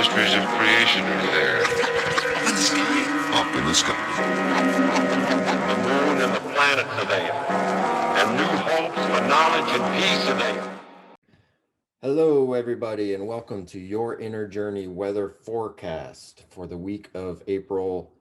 mysteries of creation are there. In the sky. Up in the sky. The moon and the planets are there. And new hopes for knowledge and peace are there. Hello, everybody, and welcome to your Inner Journey weather forecast for the week of April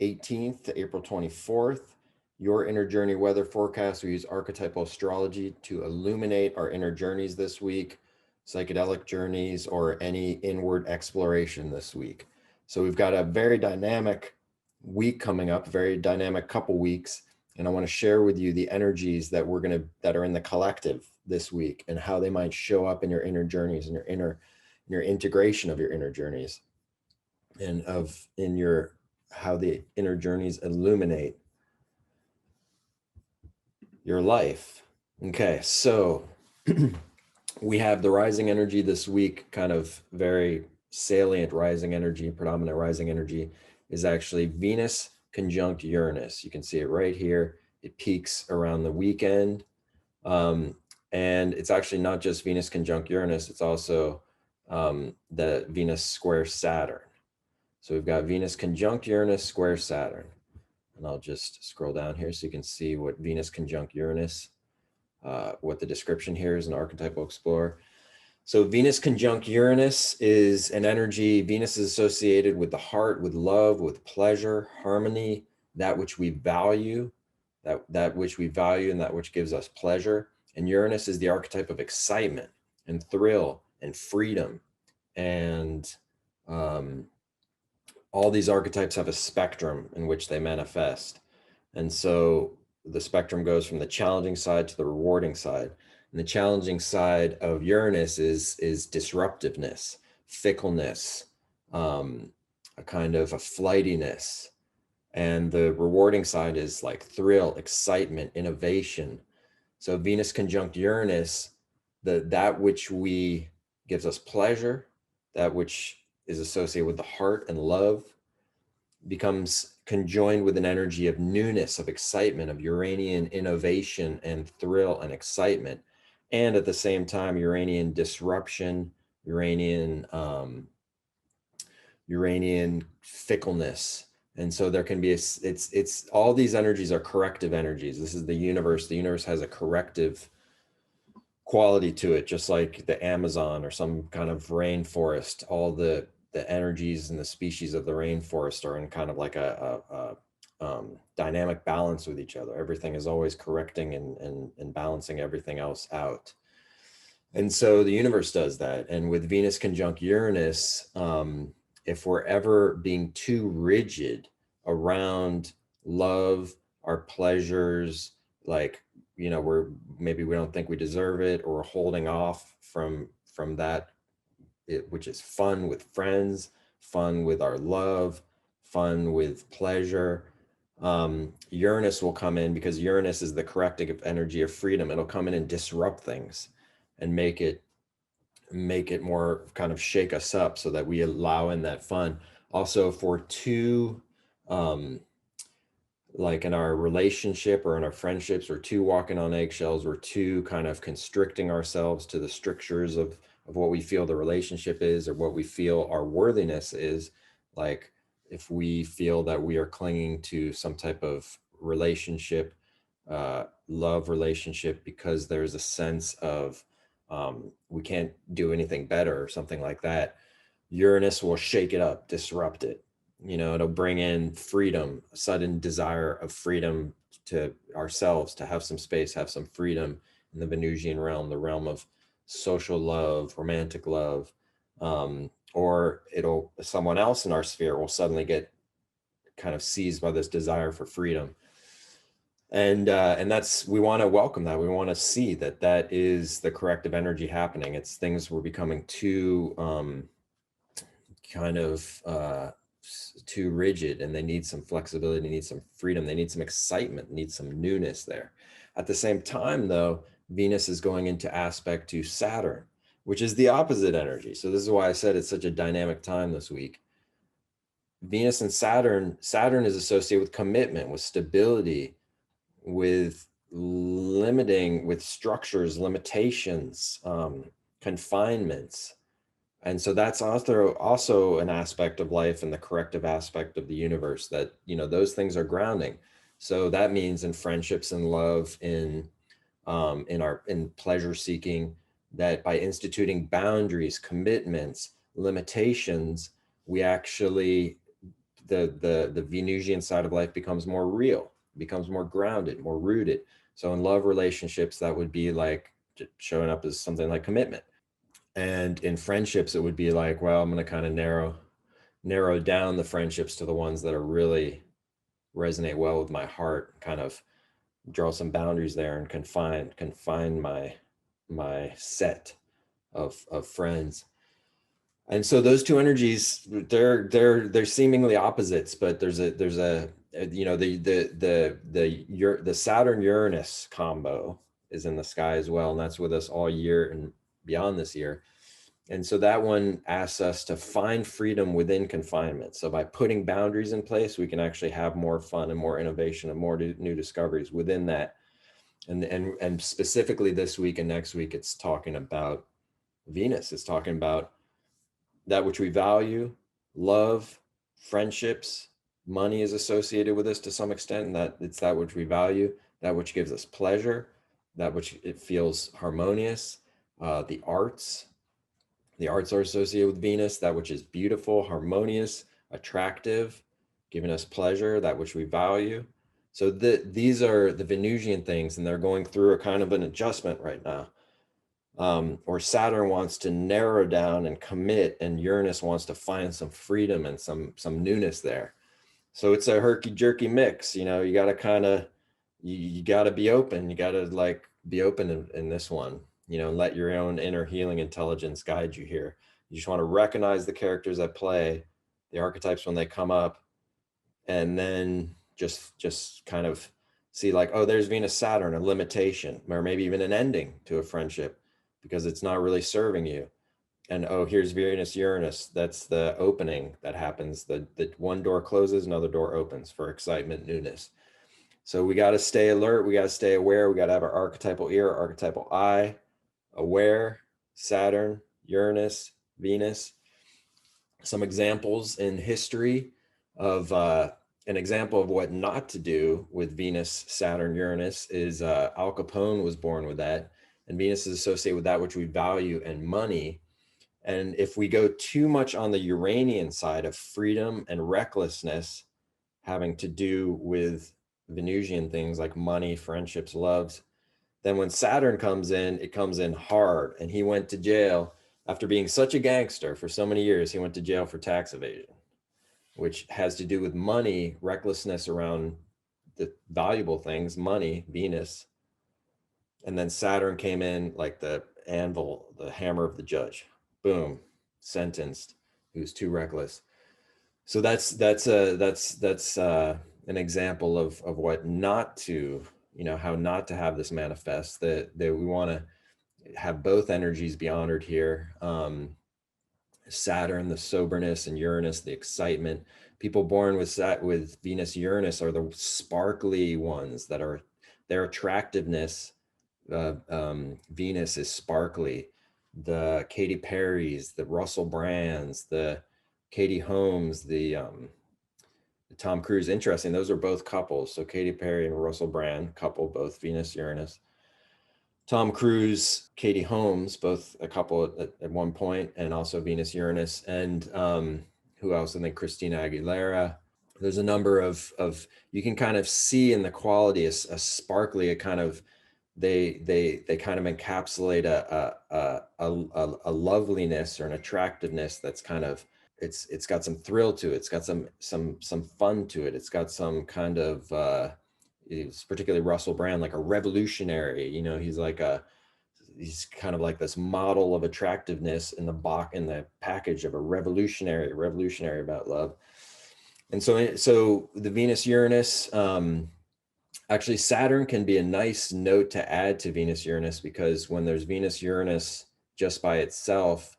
18th to April 24th. Your Inner Journey weather forecast, we use archetypal astrology to illuminate our inner journeys this week, psychedelic journeys, or any inward exploration this week. So we've got a very dynamic week coming up, very dynamic couple weeks, and I want to share with you the energies that that are in the collective this week and how they might show up in your inner journeys and your integration of your inner journeys and how the inner journeys illuminate your life. Okay, so we have the rising energy this week, kind of very salient rising energy, predominant rising energy is actually Venus conjunct Uranus. You can see it right here. It peaks around the weekend. And it's actually not just Venus conjunct Uranus, it's also the Venus square Saturn. So we've got Venus conjunct Uranus square Saturn. And I'll just scroll down here so you can see what Venus conjunct Uranus, what the description here is in Archetypal Explorer. So Venus conjunct Uranus is an energy. Venus is associated with the heart, with love, with pleasure, harmony, that which we value, that which we value and that which gives us pleasure. And Uranus is the archetype of excitement and thrill and freedom. And all these archetypes have a spectrum in which they manifest. And so the spectrum goes from the challenging side to the rewarding side. And the challenging side of Uranus is disruptiveness, fickleness, a kind of a flightiness. And the rewarding side is like thrill, excitement, innovation. So Venus conjunct Uranus, that which gives us pleasure, that which is associated with the heart and love, becomes conjoined with an energy of newness, of excitement, of Uranian innovation and thrill and excitement. And at the same time, Uranian disruption, Uranian fickleness. And so there can be it's all these energies are corrective energies. This is the universe. The universe has a corrective quality to it, just like the Amazon or some kind of rainforest. All the energies and the species of the rainforest are in kind of like a dynamic balance with each other. Everything is always correcting and balancing everything else out. And so the universe does that. And with Venus conjunct Uranus, if we're ever being too rigid around love, our pleasures, like, we don't think we deserve it, or we're holding off from that, which is fun with friends, fun with our love, fun with pleasure. Uranus will come in, because Uranus is the corrective energy of freedom. It'll come in and disrupt things and make it more, kind of shake us up, so that we allow in that fun. Also, if we're too like in our relationship or in our friendships, we're too walking on eggshells, we're too kind of constricting ourselves to the strictures of what we feel the relationship is, or what we feel our worthiness is. Like if we feel that we are clinging to some type of relationship, love relationship, because there's a sense of we can't do anything better or something like that, Uranus will shake it up, disrupt it. It'll bring in freedom, a sudden desire of freedom to ourselves, to have some space, have some freedom in the Venusian realm, the realm of social love, romantic love. Or someone else in our sphere will suddenly get kind of seized by this desire for freedom. And we want to welcome that. We want to see that is the corrective energy happening. It's things were becoming too too rigid, and they need some flexibility, they need some freedom, they need some excitement, need some newness there. At the same time, though, Venus is going into aspect to Saturn, which is the opposite energy. So this is why I said it's such a dynamic time this week. Venus and Saturn is associated with commitment, with stability, with limiting, with structures, limitations, confinements, And so that's also an aspect of life and the corrective aspect of the universe, that, those things are grounding. So that means in friendships and love, in pleasure seeking, that by instituting boundaries, commitments, limitations, we actually, the Venusian side of life becomes more real, becomes more grounded, more rooted. So in love relationships, that would be like showing up as something like commitment. And in friendships, it would be like, well, I'm going to kind of narrow down the friendships to the ones that are really resonate well with my heart, kind of draw some boundaries there and confine my set of friends. And so those two energies, they're seemingly opposites, but the Saturn Uranus combo is in the sky as well, and that's with us all year and beyond this year. And so that one asks us to find freedom within confinement. So by putting boundaries in place, we can actually have more fun and more innovation and more new discoveries within that. And specifically this week and next week, it's talking about Venus. It's talking about that which we value, love, friendships, money is associated with this to some extent, and that it's that which we value, that which gives us pleasure, that which it feels harmonious. The arts are associated with Venus, that which is beautiful, harmonious, attractive, giving us pleasure, that which we value. So these are the Venusian things, and they're going through a kind of an adjustment right now. Or Saturn wants to narrow down and commit, and Uranus wants to find some freedom and some newness there. So it's a herky-jerky mix. You got to kind of, you got to be open. You got to like be open in this one, and let your own inner healing intelligence guide you here. You just want to recognize the characters at play, the archetypes when they come up, and then just kind of see like, oh, there's Venus Saturn, a limitation, or maybe even an ending to a friendship because it's not really serving you. And oh, here's Venus Uranus, that's the opening that happens. The one door closes, another door opens for excitement, newness. So we got to stay alert, we got to stay aware, we got to have our archetypal ear, archetypal eye, aware. Saturn, Uranus, Venus. Some examples in history of an example of what not to do with Venus, Saturn, Uranus is Al Capone was born with that, and Venus is associated with that which we value and money. And if we go too much on the Uranian side of freedom and recklessness, having to do with Venusian things like money, friendships, loves, then when Saturn comes in, it comes in hard. And he went to jail after being such a gangster for so many years. He went to jail for tax evasion, which has to do with money, recklessness around the valuable things, money, Venus. And then Saturn came in like the anvil, the hammer of the judge. Boom, sentenced. He was too reckless. So that's an example of what not to, how not to have this manifest. That we want to have both energies be honored here. Saturn, the soberness, and Uranus, the excitement. People born with Venus Uranus are the sparkly ones that are their attractiveness. Venus is sparkly. The Katy Perrys, the Russell Brands, the Katie Holmes, the Tom Cruise. Interesting. Those are both couples. So Katy Perry and Russell Brand, couple, both Venus Uranus. Tom Cruise, Katie Holmes, both a couple at one point, and also Venus Uranus. And who else? I think Christina Aguilera. There's a number of you can kind of see in the quality a sparkly, a kind of they kind of encapsulate a loveliness or an attractiveness that's kind of it's got some thrill to it. It's got some fun to it. It's got some kind of it's particularly Russell Brand, like a revolutionary. He's kind of like this model of attractiveness in the package of a revolutionary about love. And so the Venus Uranus. Actually, Saturn can be a nice note to add to Venus Uranus, because when there's Venus Uranus just by itself,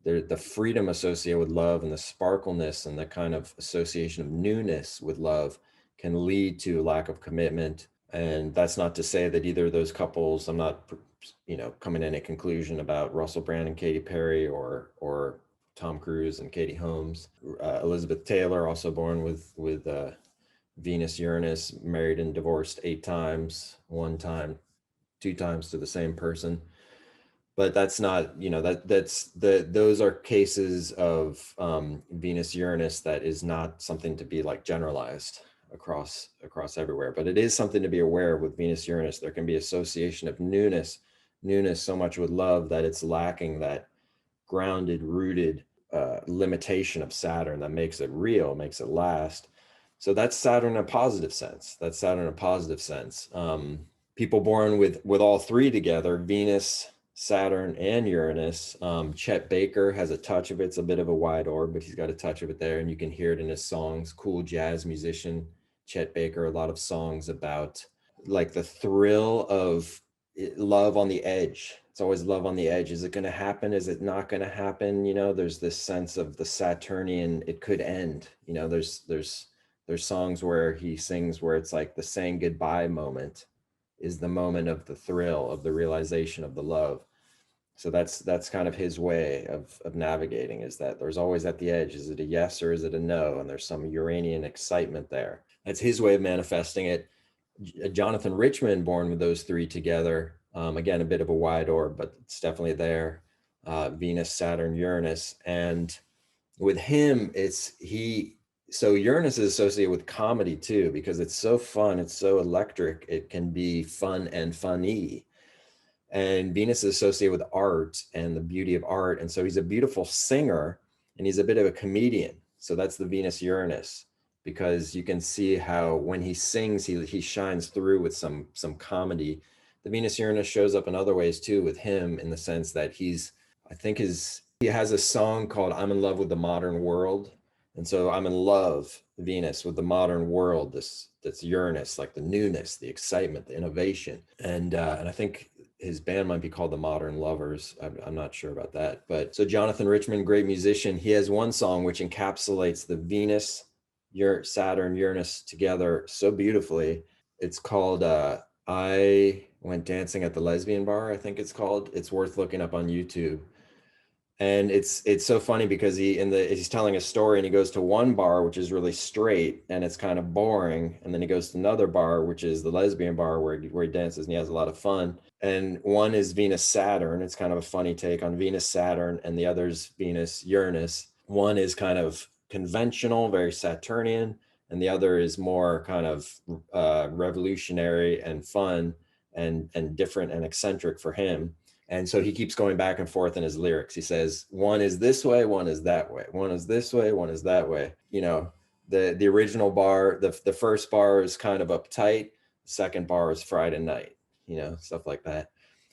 the freedom associated with love and the sparkleness and the kind of association of newness with love can lead to lack of commitment. And that's not to say that either of those couples, I'm not, coming to any conclusion about Russell Brand and Katy Perry or Tom Cruise and Katie Holmes. Elizabeth Taylor, also born with Venus, Uranus, married and divorced 8 times, 1 time, 2 times to the same person. But that's not, those are cases of Venus, Uranus that is not something to be like generalized across everywhere. But it is something to be aware of with Venus, Uranus. There can be association of newness so much with love that it's lacking that grounded, rooted limitation of Saturn that makes it real, makes it last. So that's Saturn in a positive sense. People born with all 3 together, Venus, Saturn, and Uranus. Chet Baker has a touch of it. It's a bit of a wide orb, but he's got a touch of it there, and you can hear it in his songs. Cool jazz musician, Chet Baker. A lot of songs about like the thrill of love on the edge. It's always love on the edge. Is it going to happen? Is it not going to happen? There's this sense of the Saturnian, it could end. There's songs where he sings where it's like the saying goodbye moment is the moment of the thrill, of the realization of the love. So that's kind of his way of navigating, is that there's always at the edge. Is it a yes or is it a no? And there's some Uranian excitement there. That's his way of manifesting it. Jonathan Richman, born with those 3 together, again, a bit of a wide orb, but it's definitely there. Venus, Saturn, Uranus. And with him, so Uranus is associated with comedy too, because it's so fun, it's so electric, it can be fun and funny. And Venus is associated with art and the beauty of art. And so he's a beautiful singer and he's a bit of a comedian. So that's the Venus Uranus, because you can see how when he sings, he shines through with some comedy. The Venus Uranus shows up in other ways too with him, in the sense that he has a song called I'm in Love with the Modern World. And so I'm in love, Venus, with the modern world, that's Uranus, like the newness, the excitement, the innovation. And I think his band might be called the Modern Lovers. I'm not sure about that. But so Jonathan Richman, great musician, he has one song which encapsulates the Venus, Saturn, Uranus together so beautifully. It's called I Went Dancing at the Lesbian Bar, I think it's called. It's worth looking up on YouTube. And it's so funny because he's telling a story and he goes to one bar, which is really straight and it's kind of boring. And then he goes to another bar, which is the lesbian bar where he dances and he has a lot of fun. And one is Venus Saturn. It's kind of a funny take on Venus Saturn, and the other's Venus Uranus. One is kind of conventional, very Saturnian, and the other is more kind of revolutionary and fun and different and eccentric for him. And so he keeps going back and forth in his lyrics. He says, one is this way, one is that way. One is this way, one is that way. The original bar, the first bar is kind of uptight. The second bar is Friday night, stuff like that.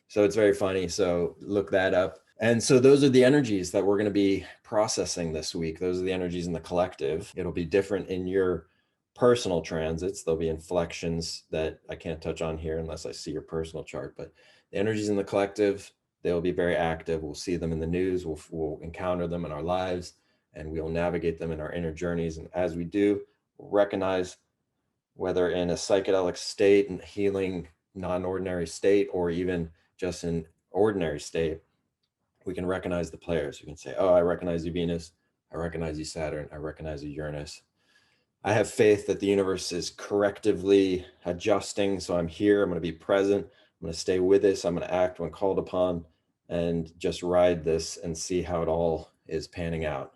So it's very funny. So look that up. And so those are the energies that we're going to be processing this week. Those are the energies in the collective. It'll be different in your personal transits. There'll be inflections that I can't touch on here unless I see your personal chart, but the energies in the collective, they'll be very active. We'll see them in the news. We'll encounter them in our lives, and we'll navigate them in our inner journeys. And as we do, we'll recognize, whether in a psychedelic state and healing, non-ordinary state, or even just an ordinary state, we can recognize the players. We can say, oh, I recognize you, Venus. I recognize you, Saturn. I recognize you, Uranus. I have faith that the universe is correctively adjusting. So I'm here. I'm going to be present. I'm going to stay with this. I'm going to act when called upon, and just ride this and see how it all is panning out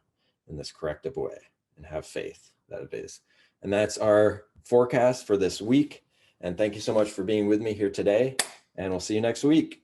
in this corrective way, and have faith that it is. And that's our forecast for this week. And thank you so much for being with me here today. And we'll see you next week.